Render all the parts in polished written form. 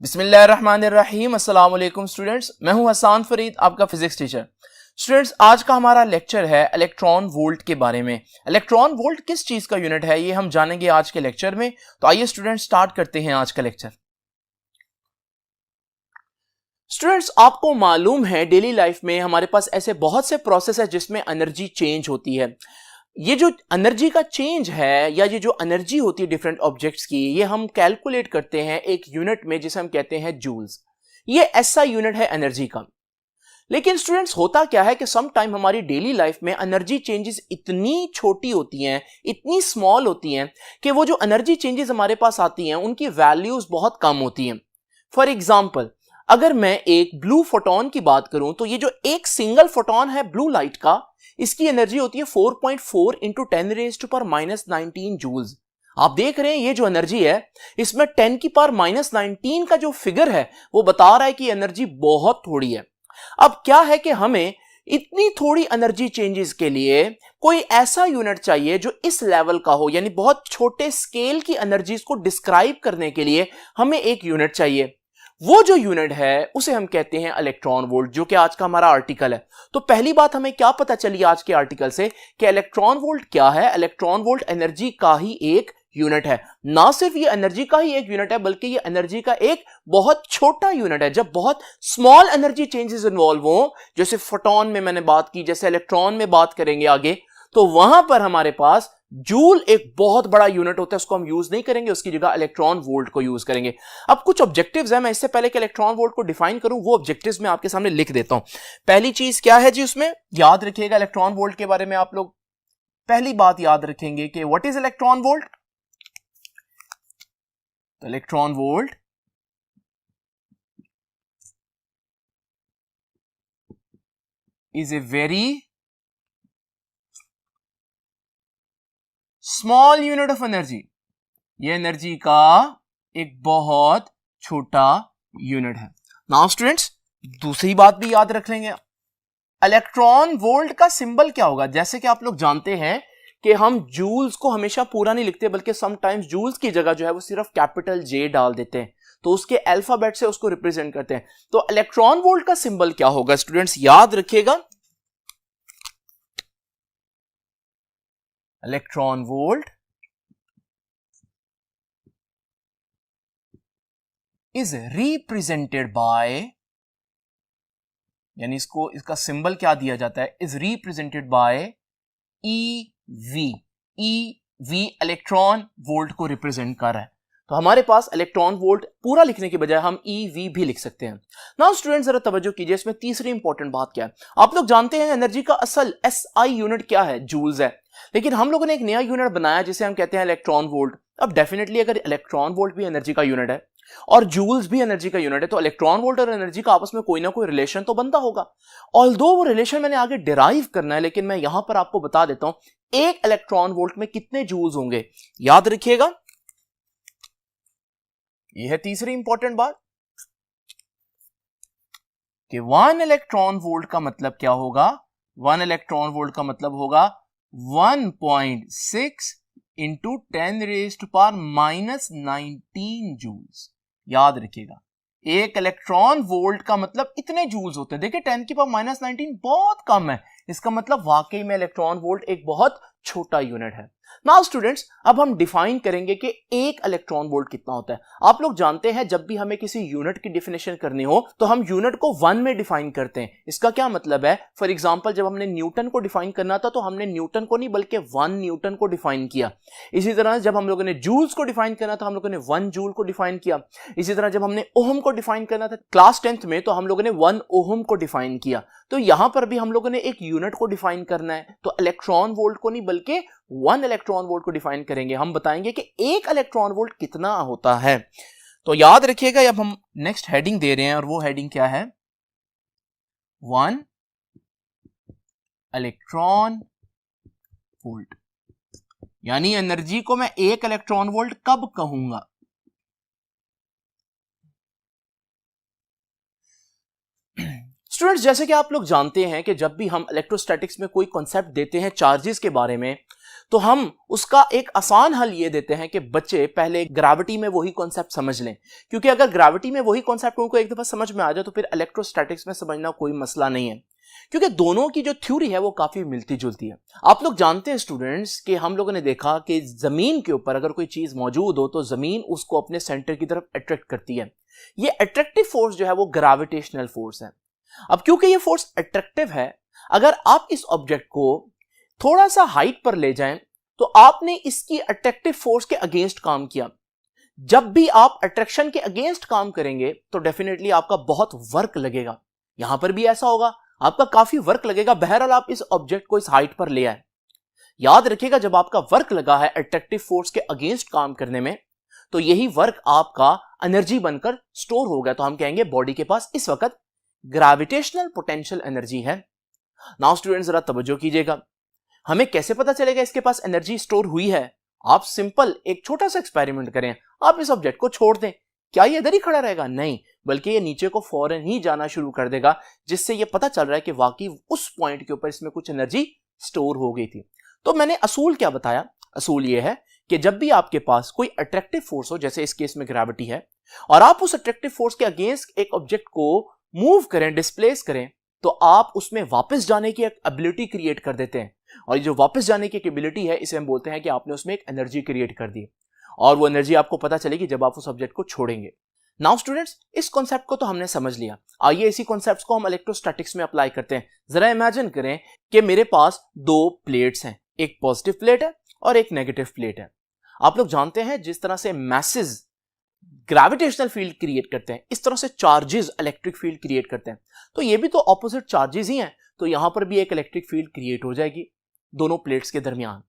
बिस्मिल्लाहिर्रहमानिर्रहीम। अस्सलाम वालेकुम स्टूडेंट्स, मैं हूं हसन फरीद, आपका फिजिक्स टीचर। स्टूडेंट्स, आज का हमारा लेक्चर है इलेक्ट्रॉन वोल्ट के बारे में। इलेक्ट्रॉन वोल्ट किस चीज का यूनिट है ये हम जानेंगे आज के लेक्चर में। तो आइए स्टूडेंट्स स्टार्ट करते हैं आज का लेक्चर। स्टूडेंट्स, आपको मालूम है डेली लाइफ में हमारे पास ऐसे बहुत से प्रोसेस है जिसमें एनर्जी चेंज होती है। ये जो एनर्जी का चेंज है या ये जो एनर्जी होती है डिफरेंट ऑब्जेक्ट्स की, ये हम कैलकुलेट करते हैं एक यूनिट में जिसे हम कहते हैं जूल्स। ये ऐसा यूनिट है एनर्जी का। लेकिन स्टूडेंट्स, होता क्या है कि सम टाइम हमारी डेली लाइफ में एनर्जी चेंजेस इतनी छोटी होती हैं, इतनी स्मॉल होती हैं कि वो जो एनर्जी चेंजेस हमारे पास आती हैं उनकी वैल्यूज बहुत कम होती हैं। फॉर एग्जाम्पल, अगर मैं एक ब्लू फोटोन की बात करूं तो ये जो एक सिंगल फोटोन है ब्लू लाइट का, इसकी एनर्जी होती है 4.4 into 10 raise to power -19 joules. आप देख रहे हैं ये जो एनर्जी है इसमें 10 की पावर -19 का जो फिगर है वो बता रहा है कि एनर्जी बहुत थोड़ी है। अब क्या है कि हमें इतनी थोड़ी एनर्जी चेंजेस के लिए कोई ऐसा यूनिट चाहिए जो इस लेवल का हो, यानी बहुत छोटे स्केल की एनर्जीज को डिस्क्राइब करने के लिए हमें एक यूनिट चाहिए। वो जो यूनिट है उसे हम कहते हैं इलेक्ट्रॉन वोल्ट, जो कि आज का हमारा आर्टिकल है। तो पहली बात हमें क्या पता चली आज के आर्टिकल से कि इलेक्ट्रॉन वोल्ट क्या है। इलेक्ट्रॉन वोल्ट एनर्जी का ही एक यूनिट है। ना सिर्फ ये एनर्जी का ही एक यूनिट है बल्कि ये एनर्जी का एक बहुत छोटा यूनिट है। जब बहुत स्मॉल एनर्जी चेंजेस इन्वॉल्व हो, जैसे फोटोन में मैंने बात की, जैसे इलेक्ट्रॉन में बात करेंगे आगे, तो वहां पर हमारे पास जूल एक बहुत बड़ा यूनिट होता है, उसको हम यूज नहीं करेंगे, उसकी जगह इलेक्ट्रॉन वोल्ट को यूज करेंगे। अब कुछ ऑब्जेक्टिव्स हैं, मैं इससे पहले कि इलेक्ट्रॉन वोल्ट को डिफाइन करूं वो ऑब्जेक्टिव्स मैं आपके सामने लिख देता हूं। पहली चीज क्या है जी, उसमें याद रखिएगा इलेक्ट्रॉन वोल्ट के बारे में आप लोग पहली बात याद रखेंगे कि व्हाट इज इलेक्ट्रॉन वोल्ट। तो electron volt is a very small unit of energy. ये एनर्जी का एक बहुत छोटा यूनिट है। नाउ स्टूडेंट्स, दूसरी बात भी याद रख लेंगे, इलेक्ट्रॉन वोल्ट का सिंबल क्या होगा। जैसे कि आप लोग जानते हैं कि हम जूल्स को हमेशा पूरा नहीं लिखते बल्कि समटाइम्स जूल्स की जगह जो है वो सिर्फ कैपिटल जे डाल देते हैं, तो उसके अल्फाबेट से उसको रिप्रेजेंट करते हैं। तो इलेक्ट्रॉन वोल्ट का सिंबल क्या होगा स्टूडेंट्स, याद रखिएगा, electron volt is represented by, यानी इसका सिंबल क्या दिया जाता है, is represented by EV. EV electron volt को रिप्रेजेंट कर रहा है। तो हमारे पास इलेक्ट्रॉन वोल्ट पूरा लिखने के बजाय हम ईवी भी लिख सकते हैं। नाउ स्टूडेंट, जरा तवज्जो कीजिए, इसमें तीसरी इंपॉर्टेंट बात क्या है। आप लोग जानते हैं एनर्जी का असल एसआई यूनिट क्या है, जूल्स है। लेकिन हम लोगों ने एक नया यूनिट बनाया जिसे हम कहते हैं इलेक्ट्रॉन वोल्ट। अब डेफिनेटली अगर इलेक्ट्रॉन वोल्ट भी एनर्जी का यूनिट है और जूल्स भी एनर्जी का यूनिट है, तो इलेक्ट्रॉन वोल्ट और एनर्जी का आपस में कोई ना कोई रिलेशन तो बनता होगा। ऑल्दो वो रिलेशन मैंने आगे डिराइव करना है, लेकिन मैं यहां पर आपको बता देता हूं एक इलेक्ट्रॉन वोल्ट में कितने जूल्स होंगे। याद रखिएगा, यह है तीसरी इंपॉर्टेंट बात कि 1 इलेक्ट्रॉन वोल्ट का मतलब क्या होगा। 1 इलेक्ट्रॉन वोल्ट का मतलब होगा 1.6 into 10 raise to power -19 joules. याद रखिएगा, एक इलेक्ट्रॉन वोल्ट का मतलब इतने जूल्स होते हैं। देखिए 10 की पावर -19 बहुत कम है, इसका मतलब वाकई में इलेक्ट्रॉन वोल्ट एक बहुत छोटा यूनिट है। नाउ स्टूडेंट्स, अब हम डिफाइन करेंगे कि एक इलेक्ट्रॉन वोल्ट कितना होता है। आप लोग जानते हैं जब भी हमें किसी यूनिट की डिफिनेशन करनी हो तो हम यूनिट को 1 में डिफाइन करते हैं। इसका क्या मतलब है, फॉर एग्जांपल जब हमने न्यूटन को डिफाइन करना था तो हमने न्यूटन को नहीं बल्कि 1 न्यूटन को डिफाइन किया। इसी तरह जब हम लोगों ने जूल्स को डिफाइन करना था हम लोगों ने 1 जूल को डिफाइन किया। इसी तरह जब हमने ओहम को डिफाइन करना था क्लास 10th में तो हम लोगों ने 1 ओहम को डिफाइन किया। तो यहां पर भी हम लोगों ने एक यूनिट को डिफाइन करना है, तो इलेक्ट्रॉन वोल्ट को नहीं बल्कि 1 इलेक्ट्रॉन वोल्ट को डिफाइन करेंगे। हम बताएंगे कि एक इलेक्ट्रॉन वोल्ट कितना होता है। तो याद रखिएगा, अब हम नेक्स्ट हेडिंग दे रहे हैं और वो हेडिंग क्या है, 1 इलेक्ट्रॉन वोल्ट। यानी एनर्जी को मैं 1 इलेक्ट्रॉन वोल्ट कब कहूंगा। स्टूडेंट्स, जैसे कि आप लोग जानते हैं कि जब भी हम इलेक्ट्रोस्टैटिक्स में कोई कॉन्सेप्ट देते हैं चार्जेस के बारे में, तो हम उसका एक आसान हल ये देते हैं कि बच्चे पहले ग्रेविटी में वही कॉन्सेप्ट समझ लें, क्योंकि अगर ग्रेविटी में वही कॉन्सेप्ट उनको एक दफा समझ में आ जाए तो फिर इलेक्ट्रोस्टैटिक्स में समझना कोई मसला नहीं है, क्योंकि दोनों की जो थ्योरी है वो काफी मिलती जुलती है। आप लोग जानते हैं स्टूडेंट्स कि हम लोगों ने देखा कि जमीन के ऊपर अगर कोई चीज मौजूद हो तो जमीन उसको अपने सेंटर की तरफ अट्रैक्ट करती है। ये अट्रैक्टिव फोर्स जो है वो ग्रेविटेशनल फोर्स है। अब क्योंकि ये फोर्स अट्रैक्टिव है, अगर आप इस ऑब्जेक्ट को थोड़ा सा हाइट पर ले जाएं तो आपने इसकी अट्रैक्टिव फोर्स के अगेंस्ट काम किया। जब भी आप अट्रैक्शन के अगेंस्ट काम करेंगे तो डेफिनेटली आपका बहुत वर्क लगेगा। यहां पर भी ऐसा होगा, आपका काफी वर्क लगेगा। बहरहाल आप इस ऑब्जेक्ट को इस हाइट पर ले आए। याद रखिएगा, जब आपका वर्क लगा है अट्रैक्टिव फोर्स के अगेंस्ट काम करने में, तो यही वर्क आपका एनर्जी बनकर स्टोर होगा। तो हम कहेंगे बॉडी के पास इस वक्त ग्रेविटेशनल पोटेंशियल एनर्जी है। नाउ स्टूडेंट्स जरा तवज्जो कीजिएगा, हमें कैसे पता चलेगा इसके पास एनर्जी स्टोर हुई है? आप सिंपल एक छोटा सा एक्सपेरिमेंट करें। आप इस ऑब्जेक्ट को छोड़ दें, क्या ये इधर ही खड़ा रहेगा? नहीं, बल्कि ये नीचे को फौरन ही जाना शुरू कर देगा, जिससे ये पता चल रहा है कि वाकई उस पॉइंट के ऊपर इसमें कुछ एनर्जी स्टोर हो गई थी। तो मैंने असूल क्या बताया? असूल ये है कि जब भी आपके पास कोई अट्रैक्टिव फोर्स हो, जैसे इस केस में ग्रेविटी है, और आप उस अट्रैक्टिव फोर्स के अगेंस्ट एक ऑब्जेक्ट को मूव करें, डिस्प्लेस करें, तो आप उसमें वापस जाने की एक एबिलिटी क्रिएट कर देते हैं। और ये जो वापस जाने की एबिलिटी है, इसे हम बोलते हैं कि आपने उसमें एक एनर्जी क्रिएट कर दी, और वो एनर्जी आपको पता चलेगी जब आप उस ऑब्जेक्ट को छोड़ेंगे। नाउ स्टूडेंट्स, इस कॉन्सेप्ट को तो हमने समझ लिया। आइए इसी कॉन्सेप्ट्स को हम इलेक्ट्रोस्टैटिक्स में अप्लाई करते हैं। जरा इमेजिन करें कि मेरे पास दो प्लेट्स हैं, एक पॉजिटिव प्लेट है और एक नेगेटिव प्लेट है। आप लोग जानते हैं जिस तरह से मैसेज ग्रेविटेशनल फील्ड क्रिएट करते हैं, इस तरह से चार्जेस इलेक्ट्रिक फील्ड क्रिएट करते हैं। तो ये भी तो ऑपोजिट चार्जेस ही हैं, तो यहां पर भी एक इलेक्ट्रिक फील्ड क्रिएट हो जाएगी दोनों प्लेट्स के दरमियान।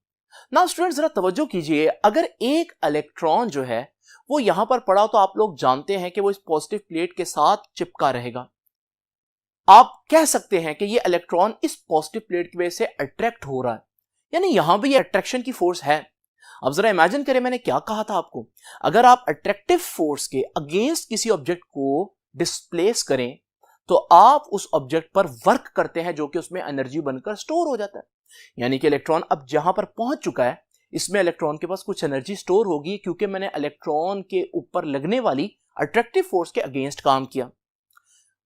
नाउ स्टूडेंट्स जरा तवज्जो कीजिए, अगर एक इलेक्ट्रॉन जो है वो यहां पर पड़ा तो आप लोग जानते हैं कि वो इस पॉजिटिव प्लेट के साथ चिपका रहेगा। आप कह सकते हैं कि ये इलेक्ट्रॉन इस पॉजिटिव प्लेट की वजह से अट्रैक्ट हो रहा है, यानी यहां भी ये अट्रैक्शन की फोर्स है। अब जरा इमेजिन करें, मैंने क्या कहा था आपको, अगर आप अट्रैक्टिव फोर्स के अगेंस्ट किसी ऑब्जेक्ट को डिस्प्लेस करें तो आप उस ऑब्जेक्ट पर वर्क करते हैं, जो कि उसमें एनर्जी बनकर स्टोर हो जाता है। यानी कि इलेक्ट्रॉन अब जहां पर पहुंच चुका है, इसमें इलेक्ट्रॉन के पास कुछ एनर्जी स्टोर होगी, क्योंकि मैंने इलेक्ट्रॉन के ऊपर लगने वाली अट्रैक्टिव फोर्स के अगेंस्ट काम किया।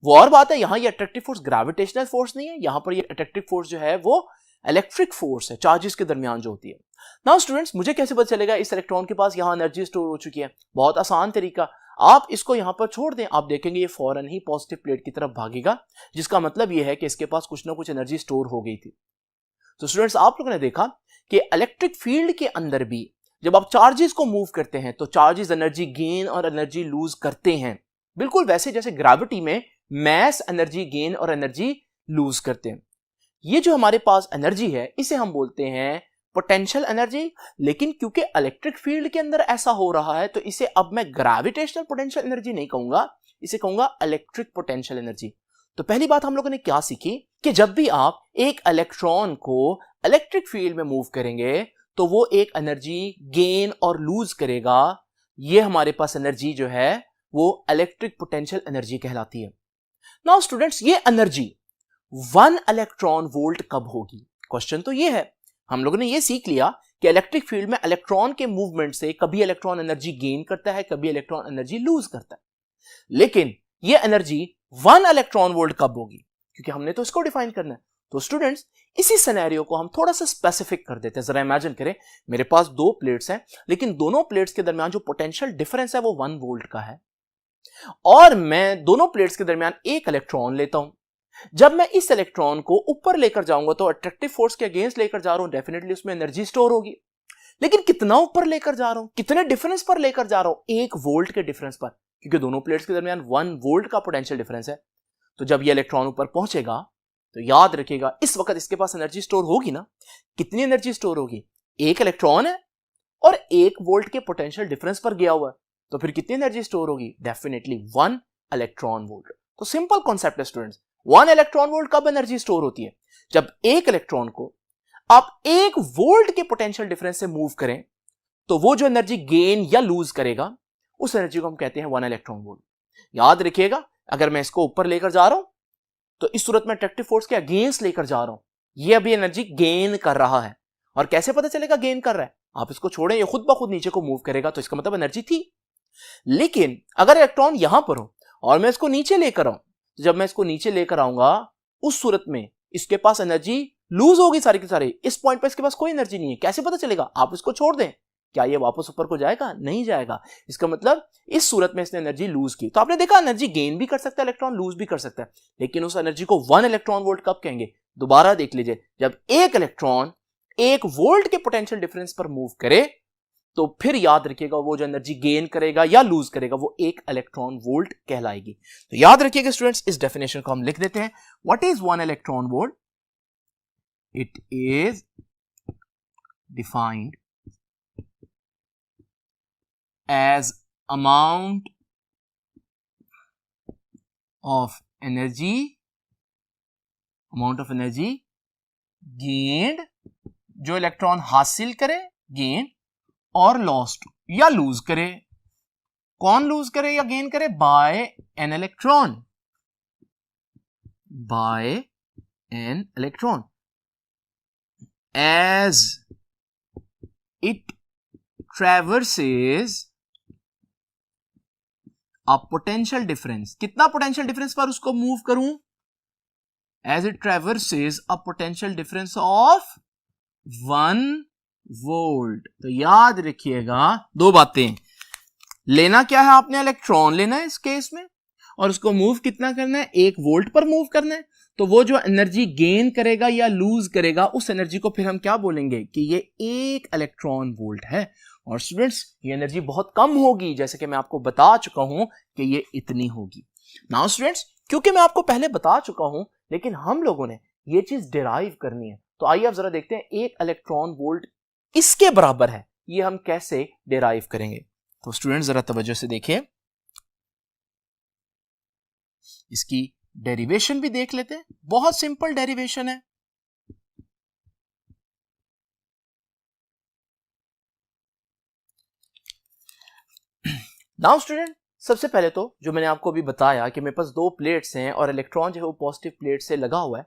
वो और बात है, यहां ये अट्रैक्टिव फोर्स ग्रेविटेशनल फोर्स नहीं है, यहां पर ये अट्रैक्टिव फोर्स जो है वो इलेक्ट्रिक फोर्स है, चार्जेस के दरमियान जो होती है। नाउ स्टूडेंट्स, मुझे कैसे पता चलेगा इस इलेक्ट्रॉन के पास यहां एनर्जी स्टोर हो चुकी है? बहुत आसान तरीका, आप इसको यहां पर छोड़ दें, आप देखेंगे ये फौरन ही पॉजिटिव प्लेट की तरफ भागेगा, जिसका मतलब यह है कि इसके पास कुछ ना कुछ एनर्जी स्टोर हो गई थी। तो स्टूडेंट्स, आप लोगों ने देखा कि इलेक्ट्रिक फील्ड के अंदर भी जब आप चार्जेस को मूव करते हैं तो चार्जेस एनर्जी गेन और एनर्जी लूज करते हैं, बिल्कुल वैसे जैसे ग्रेविटी में मैस एनर्जी गेन और एनर्जी लूज करते हैं। ये जो हमारे पास एनर्जी है, इसे हम बोलते हैं पोटेंशियल एनर्जी। लेकिन क्योंकि इलेक्ट्रिक फील्ड के अंदर ऐसा हो रहा है, तो इसे अब मैं ग्रेविटेशनल पोटेंशियल एनर्जी नहीं कहूंगा, इसे कहूंगा इलेक्ट्रिक पोटेंशियल एनर्जी। तो पहली बात हम लोगों ने क्या सीखी कि जब भी आप एक इलेक्ट्रॉन को इलेक्ट्रिक फील्ड में मूव करेंगे तो वो एक एनर्जी गेन और लूज करेगा। ये हमारे पास एनर्जी जो है वो इलेक्ट्रिक पोटेंशियल एनर्जी कहलाती है। नाउ स्टूडेंट्स, ये एनर्जी 1 इलेक्ट्रॉन वोल्ट कब होगी? क्वेश्चन तो ये है। हम लोगों ने ये सीख लिया कि इलेक्ट्रिक फील्ड में इलेक्ट्रॉन के मूवमेंट से कभी इलेक्ट्रॉन एनर्जी गेन करता है, कभी इलेक्ट्रॉन एनर्जी लूज करता है, लेकिन ये एनर्जी 1 इलेक्ट्रॉन वोल्ट कब होगी? क्योंकि हमने तो इसको डिफाइन करना है। तो स्टूडेंट्स, इसी सिनेरियो को हम थोड़ा सा स्पेसिफिक कर देते हैं। जरा इमेजिन करें, मेरे पास दो प्लेट्स हैं, लेकिन दोनों प्लेट्स के दरमियान जो पोटेंशियल डिफरेंस है वो 1 वोल्ट का है, और मैं दोनों प्लेट्स के दरमियान एक इलेक्ट्रॉन लेता हूं। जब मैं इस इलेक्ट्रॉन को ऊपर लेकर जाऊंगा तो अट्रैक्टिव फोर्स के अगेंस्ट लेकर जा रहा हूं, डेफिनेटली उसमें एनर्जी स्टोर होगी। लेकिन कितना ऊपर लेकर जा रहा हूं, कितने डिफरेंस पर लेकर जा रहा हूं? 1 वोल्ट के डिफरेंस पर, क्योंकि दोनों प्लेट्स के दरमियान 1 वोल्ट का पोटेंशियल डिफरेंस है। तो जब ये इलेक्ट्रॉन ऊपर पहुंचेगा तो याद रखिएगा, इस वक्त इसके पास एनर्जी स्टोर होगी ना। कितनी एनर्जी स्टोर होगी? 1 इलेक्ट्रॉन है और 1 वोल्ट के पोटेंशियल डिफरेंस पर गया हुआ है, तो फिर कितनी एनर्जी स्टोर होगी? Definitely 1 electron volt. तो सिंपल कॉन्सेप्ट है स्टूडेंट्स, 1 इलेक्ट्रॉन वोल्ट कब एनर्जी स्टोर होती है? जब एक इलेक्ट्रॉन को आप 1 वोल्ट के पोटेंशियल डिफरेंस से मूव करें, तो वो जो एनर्जी गेन या लूज करेगा, उस एनर्जी को हम कहते हैं 1 इलेक्ट्रॉन वोल्ट। याद रखिएगा, अगर मैं इसको ऊपर लेकर जा रहा हूं तो इस सूरत में अट्रैक्टिव फोर्स के अगेंस्ट लेकर जा रहा हूं, ये अभी एनर्जी गेन कर रहा है, और कैसे पता चलेगा गेन कर रहा है? आप इसको छोड़ें, ये खुद ब खुद नीचे को मूव करेगा, तो इसका मतलब एनर्जी थी। लेकिन अगर इलेक्ट्रॉन यहां पर हो और मैं इसको नीचे लेकर आऊं, तो जब मैं इसको नीचे लेकर आऊंगा उस सूरत में इसके पास एनर्जी लूज होगी सारी की सारी। इस पॉइंट पर इसके पास कोई एनर्जी नहीं है। कैसे पता चलेगा? आप इसको छोड़ दें, क्या ये वापस ऊपर को जाएगा? नहीं जाएगा। इसका मतलब इस सूरत में इसने एनर्जी लूज की। तो आपने देखा एनर्जी गेन भी कर सकता है इलेक्ट्रॉन, लूज भी कर सकता है, लेकिन उस एनर्जी को 1 इलेक्ट्रॉन वोल्ट कब कहेंगे? दोबारा देख लीजिए, जब एक इलेक्ट्रॉन 1 वोल्ट के पोटेंशियल डिफरेंस पर मूव करे, तो फिर याद रखिएगा वो जो एनर्जी गेन करेगा या लूज करेगा वो 1 इलेक्ट्रॉन वोल्ट कहलाएगी। तो याद रखिएगा स्टूडेंट्स, इस डेफिनेशन को हम लिख देते हैं। What is 1 electron volt? It is defined as amount of energy gained, जो इलेक्ट्रॉन हासिल करे, गेन, और लॉस्ट या लूज करे। कौन लूज करे या गेन करे? By an electron as it traverses a potential difference। कितना पोटेंशियल डिफरेंस पर उसको मूव करूं? as it traverses a potential difference of 1 volt. तो याद रखिएगा दो बातें, लेना क्या है आपने? इलेक्ट्रॉन लेना है इस केस में, और उसको मूव कितना करना है? 1 वोल्ट पर मूव करना है। तो वो जो एनर्जी गेन करेगा या लूज करेगा, उस एनर्जी को फिर हम क्या बोलेंगे? कि ये 1 इलेक्ट्रॉन वोल्ट है। और स्टूडेंट्स, ये एनर्जी बहुत कम होगी, जैसे कि मैं आपको बता चुका हूं कि ये इतनी होगी। नाउ स्टूडेंट्स, क्योंकि मैं आपको पहले बता चुका हूं, लेकिन हम लोगों ने ये चीज डिराइव करनी है, तो आइए आप जरा देखते हैं 1 इलेक्ट्रॉन वोल्ट इसके बराबर है, ये हम कैसे डिराइव करेंगे। तो स्टूडेंट्स जरा तवज्जो से देखिए, इसकी डेरिवेशन भी देख लेते हैं। बहुत सिंपल डेरिवेशन है। नाउ स्टूडेंट, सबसे पहले तो जो मैंने आपको अभी बताया कि मेरे पास 2 प्लेट्स हैं और इलेक्ट्रॉन जो है वो पॉजिटिव प्लेट से लगा हुआ है,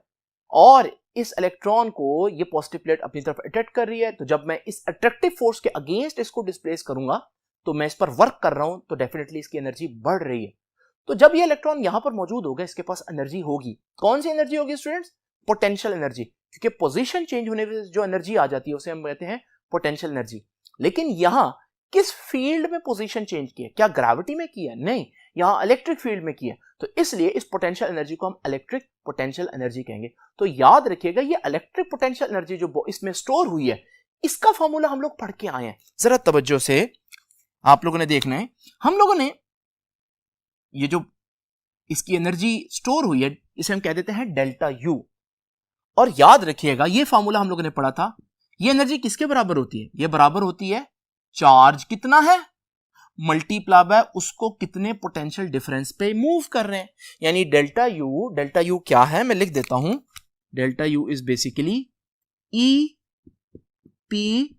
और इस इलेक्ट्रॉन को ये पॉजिटिव प्लेट अपनी तरफ अट्रैक्ट कर रही है। तो जब मैं इस अट्रैक्टिव फोर्स के अगेंस्ट इसको डिस्प्लेस करूंगा, तो मैं इस पर वर्क कर रहा हूं, तो डेफिनेटली इसकी एनर्जी बढ़ रही है। तो जब ये इलेक्ट्रॉन यहां पर मौजूद होगा, इसके पास एनर्जी होगी। कौन सी एनर्जी होगी स्टूडेंट्स? पोटेंशियल एनर्जी, क्योंकि पोजीशन चेंज होने से जो एनर्जी आ जाती है उसे हम कहते हैं पोटेंशियल एनर्जी। लेकिन यहां किस फील्ड में पोजीशन चेंज की है? क्या ग्रेविटी में की है? नहीं, यहां इलेक्ट्रिक फील्ड में की है। तो इसलिए इस पोटेंशियल एनर्जी को हम इलेक्ट्रिक पोटेंशियल एनर्जी कहेंगे। तो याद रखिएगा, ये इलेक्ट्रिक पोटेंशियल एनर्जी जो इसमें स्टोर हुई है, इसका फॉर्मूला हम लोग पढ़ के आए हैं। जरा तवज्जो से आप लोगों ने देखना है। हम लोगों ने ये जो इसकी एनर्जी स्टोर हुई है, इसे हम कह देते हैं डेल्टा यू। और याद रखिएगा, ये फॉर्मूला हम लोगों ने पढ़ा था। ये एनर्जी किसके बराबर होती है? ये बराबर होती है चार्ज कितना है मल्टीप्लाई बाय उसको कितने पोटेंशियल डिफरेंस पे मूव कर रहे हैं। यानी डेल्टा यू क्या है? मैं लिख देता हूं। Delta U is basically E P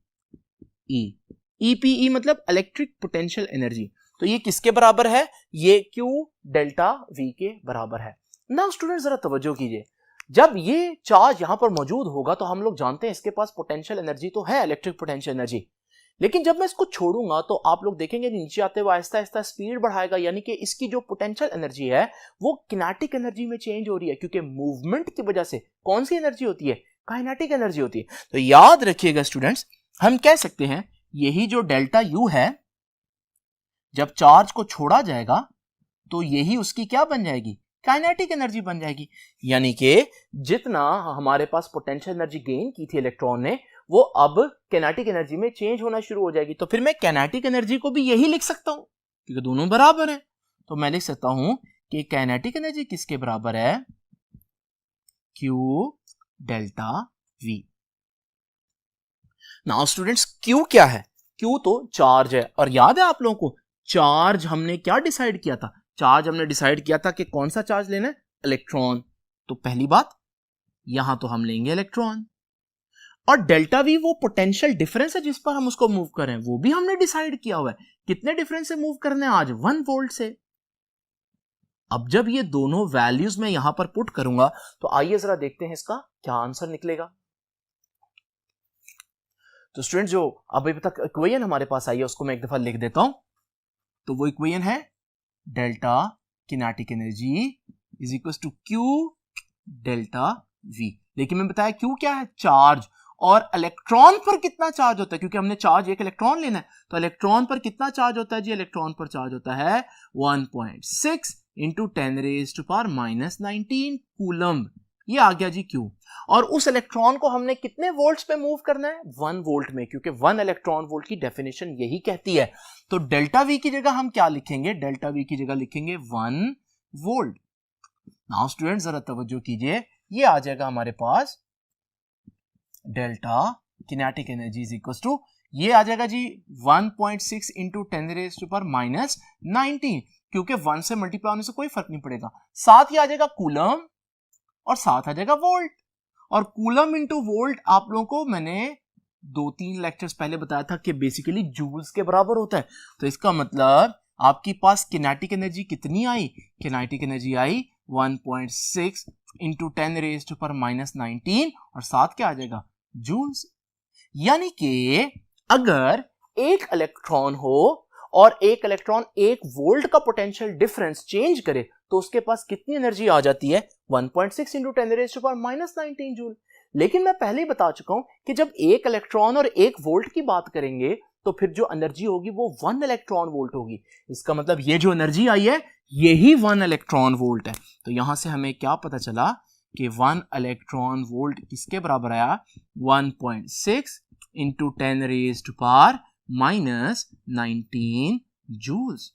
E मतलब इलेक्ट्रिक पोटेंशियल एनर्जी। तो ये किसके बराबर है? ये Q डेल्टा V के बराबर है। नाउ स्टूडेंट जरा तवज्जो कीजिए, जब ये चार्ज यहां पर मौजूद होगा तो हम लोग जानते हैं इसके पास पोटेंशियल एनर्जी तो है, इलेक्ट्रिक पोटेंशियल एनर्जी। लेकिन जब मैं इसको छोड़ूंगा तो आप लोग देखेंगे नीचे आते हुए आहिस्ता आहिस्ता स्पीड बढ़ाएगा, यानी कि इसकी जो पोटेंशियल एनर्जी है वो किनेटिक एनर्जी में चेंज हो रही है, क्योंकि मूवमेंट की वजह से कौन सी एनर्जी होती है? काइनेटिक एनर्जी होती है। तो याद रखिएगा स्टूडेंट्स, हम कह सकते हैं यही जो डेल्टा यू है, जब चार्ज को छोड़ा जाएगा तो यही उसकी क्या बन जाएगी? काइनेटिक एनर्जी बन जाएगी। यानी कि जितना हमारे पास पोटेंशियल एनर्जी गेन की थी इलेक्ट्रॉन ने, वो अब काइनेटिक एनर्जी में चेंज होना शुरू हो जाएगी। तो फिर मैं काइनेटिक एनर्जी को भी यही लिख सकता हूं, क्योंकि दोनों बराबर हैं। तो मैं लिख सकता हूं कि काइनेटिक एनर्जी किसके बराबर है? Q delta V। Now students, Q क्या है? Q तो चार्ज है। और याद है आप लोगों को, चार्ज हमने क्या डिसाइड किया था? चार्ज हमने डिसाइड किया था कि कौन सा चार्ज लेना है? इलेक्ट्रॉन। तो पहली बात, यहां तो हम लेंगे इलेक्ट्रॉन। और डेल्टा वी वो पोटेंशियल डिफरेंस है जिस पर हम उसको मूव कर रहे हैं, वो भी हमने डिसाइड किया हुआ है। कितने डिफरेंस से मूव करने हैं आज? 1 वोल्ट से। अब जब ये दोनों वैल्यूज मैं यहां पर पुट करूंगा, तो आइए जरा देखते हैं इसका क्या आंसर निकलेगा। तो स्टूडेंट जो अभी तक इक्वेशन हमारे पास आई है उसको मैं एक दफा लिख देता हूं। तो वो इक्वेशन है delta kinetic energy is equal to Q delta V. लेकिन मैं बताया क्यू क्या है, चार्ज, और इलेक्ट्रॉन पर कितना चार्ज होता है, क्योंकि हमने चार्ज एक इलेक्ट्रॉन लेना है, तो इलेक्ट्रॉन पर कितना चार्ज होता है जी, इलेक्ट्रॉन पर चार्ज होता है 1.6 इंटू 10⁻⁻19 कूलम्ब। ये आ गया जी क्यू। और उस इलेक्ट्रॉन को हमने कितने वोल्ट्स पे मूव करना है, 1 वोल्ट में, क्योंकि 1 इलेक्ट्रॉन वोल्ट की डेफिनेशन यही कहती है। तो डेल्टा वी की जगह हम क्या लिखेंगे, डेल्टा वी की जगह लिखेंगे 1 वोल्ट। नाउ स्टूडेंट जरा तवज्जो कीजिए, ये आ जाएगा हमारे पास delta kinetic energy is equal to, ये आ जाएगा जी 1.6 इंटू 10⁻⁻19, क्योंकि 1 से मल्टीप्लाई होने से कोई फर्क नहीं पड़ेगा। साथ ही आ जाएगा कूलम और साथ आ जाएगा वोल्ट। और कूलम इंटू वोल्ट आप लोगों को मैंने 2-3 लेक्चर्स पहले बताया था कि बेसिकली जूल्स के बराबर होता है। तो इसका मतलब आपके पास किनेटिक एनर्जी कितनी आई, किनेटिक एनर्जी आई 1.6 इंटू 10⁻⁻19 और साथ क्या आ जाएगा, जूल्स। यानी कि अगर एक इलेक्ट्रॉन हो और एक इलेक्ट्रॉन 1 वोल्ट का पोटेंशियल डिफरेंस चेंज करे तो उसके पास कितनी एनर्जी आ जाती है, 1.6 इंटू 10⁻⁻19 जूल। लेकिन मैं पहले ही बता चुका हूं कि जब एक इलेक्ट्रॉन और 1 वोल्ट की बात करेंगे तो फिर जो एनर्जी होगी वो 1 इलेक्ट्रॉन वोल्ट होगी। इसका मतलब ये जो एनर्जी आई है यही 1 इलेक्ट्रॉन वोल्ट है। तो यहां से हमें क्या पता चला कि 1 इलेक्ट्रॉन वोल्ट किसके बराबर आया, 1.6 इंटू 10⁻⁻19 जूल्स।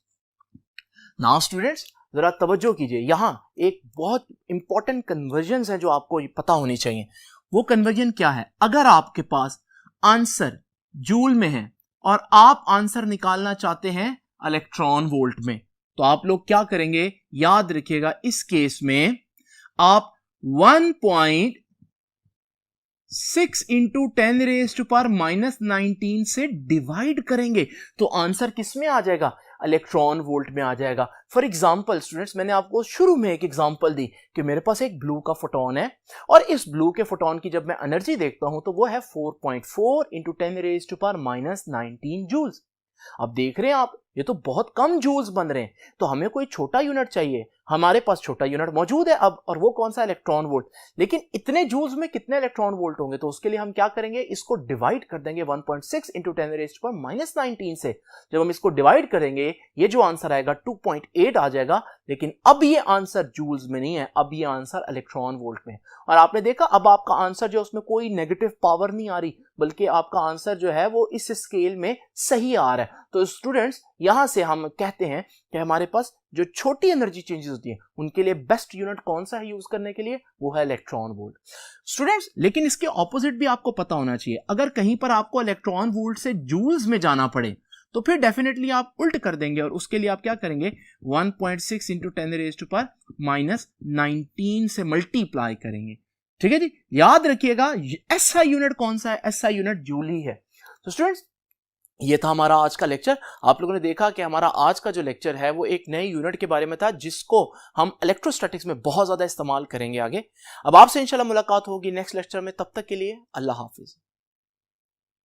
नाउ स्टूडेंट्स जरा तवज्जो कीजिए, यहां एक बहुत इंपॉर्टेंट कन्वर्जन है जो आपको पता होनी चाहिए। वो कन्वर्जन क्या है, अगर आपके पास आंसर जूल में है और आप आंसर निकालना चाहते हैं इलेक्ट्रॉन वोल्ट में, तो आप लोग क्या करेंगे, याद रखिएगा इस केस में आप 1.6 इंटू 10⁻⁻19 से डिवाइड करेंगे तो आंसर किस में आ जाएगा, इलेक्ट्रॉन वोल्ट में आ जाएगा। फॉर एग्जाम्पल स्टूडेंट्स मैंने आपको शुरू में एक एग्जाम्पल दी कि मेरे पास एक ब्लू का फोटोन है और इस ब्लू के फोटोन की जब मैं एनर्जी देखता हूं तो वो है 4.4 इंटू 10⁻⁻19 जूल्स। अब देख रहे हैं आप ये तो बहुत कम जूल्स बन रहे हैं, तो हमें कोई छोटा यूनिट चाहिए, हमारे पास छोटा यूनिट मौजूद है अब, और वो कौन सा, इलेक्ट्रॉन वोल्ट। लेकिन इतने जूल्स में कितने इलेक्ट्रॉन वोल्ट होंगे, तो उसके लिए हम क्या करेंगे, इसको डिवाइड कर देंगे 1.6 इंटू 10⁻⁻19 से। जब हम इसको डिवाइड करेंगे ये जो आंसर आएगा 2.8 आ जाएगा। लेकिन अब ये आंसर जूल्स में नहीं है, अब ये आंसर इलेक्ट्रॉन वोल्ट में। और आपने देखा अब आपका आंसर जो उसमें कोई नेगेटिव पावर नहीं आ रही, बल्कि आपका आंसर जो है वो इस स्केल में सही आ रहा है। तो स्टूडेंट्स यहां से हम कहते हैं कि हमारे पास जो छोटी एनर्जी चेंजेस होती है उनके लिए बेस्ट यूनिट कौन सा है यूज करने के लिए, वो है इलेक्ट्रॉन वोल्ट स्टूडेंट्स। लेकिन इसके ऑपोजिट भी आपको पता होना चाहिए, अगर कहीं पर आपको इलेक्ट्रॉन वोल्ट से जूल्स में जाना पड़े तो फिर डेफिनेटली आप उल्ट कर देंगे और उसके लिए आप क्या करेंगे, 1.6 इंटू 10⁻⁻19 से मल्टीप्लाई करेंगे। ठीक है जी, याद रखिएगा ऐसा यूनिट कौन सा है, ऐसा यूनिट जूल ही है। तो स्टूडेंट्स ये था हमारा आज का लेक्चर। आप लोगों ने देखा कि हमारा आज का जो लेक्चर है वो एक नए यूनिट के बारे में था जिसको हम इलेक्ट्रोस्टैटिक्स में बहुत ज्यादा इस्तेमाल करेंगे आगे। अब आपसे इंशाल्लाह मुलाकात होगी नेक्स्ट लेक्चर में, तब तक के लिए अल्लाह हाफिज।